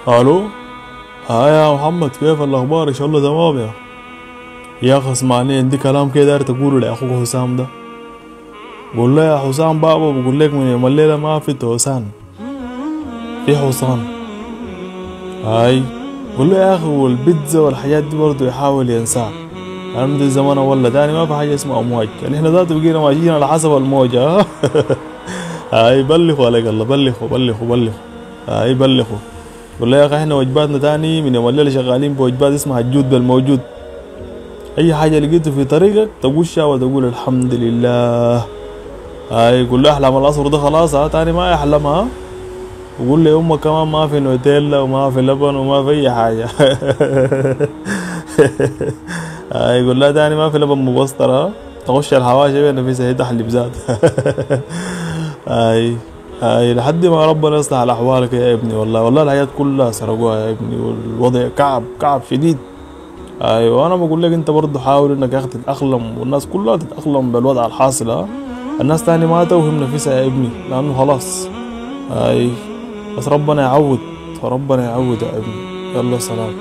الو. ها يا محمد، كيف الاخبار؟ ان شاء الله تمام يا اخي اسمعني، عندي كلام كده داير تقوله لاخوك حسام ده. قول له يا حسام بابا بقول لك من يوم الليله ما في توسان، في حصان. هاي قول له يا اخي، والبيتزا والحاجات دي برضه يحاول ينساها، لانه دي زمان ولا تاني ما في حاجه اسمها امواج، يعني احنا ذاته بقينا ماشيين على حسب الموجه. هاي بلغوا عليك الله، بلغوا. هاي بلغوا. قول له يا اخي احنا وجباتنا تاني من يوم الليله شغالين بوجبات اسمها الجود بالموجود. اي حاجه لقيته في طريقك تقوشها وتقول الحمد لله. هاي قول له احلام الاصفر ده خلاص، تاني ما يحلمها. وقول لي امك كمان ما في نوتيلا وما في لبن وما في اي حاجه. هاي قول لها تاني ما في لبن مبستر، تخش الحواشي بين في سيد تحلب ذات. هاي لحد ما ربنا يصلح احوالك يا ابني. والله الحياة كلها سرقوها يا ابني، والوضع كعب شديد. ايوه انا بقول لك انت برضه حاول انك يا اخي تتاقلم، والناس كلها تتاقلم بالوضع الحاصل. الناس تاني ما توهم نفسها يا ابني، لانه خلاص. اي بس ربنا يعود، فربنا يعود يا ابني. يلا سلام.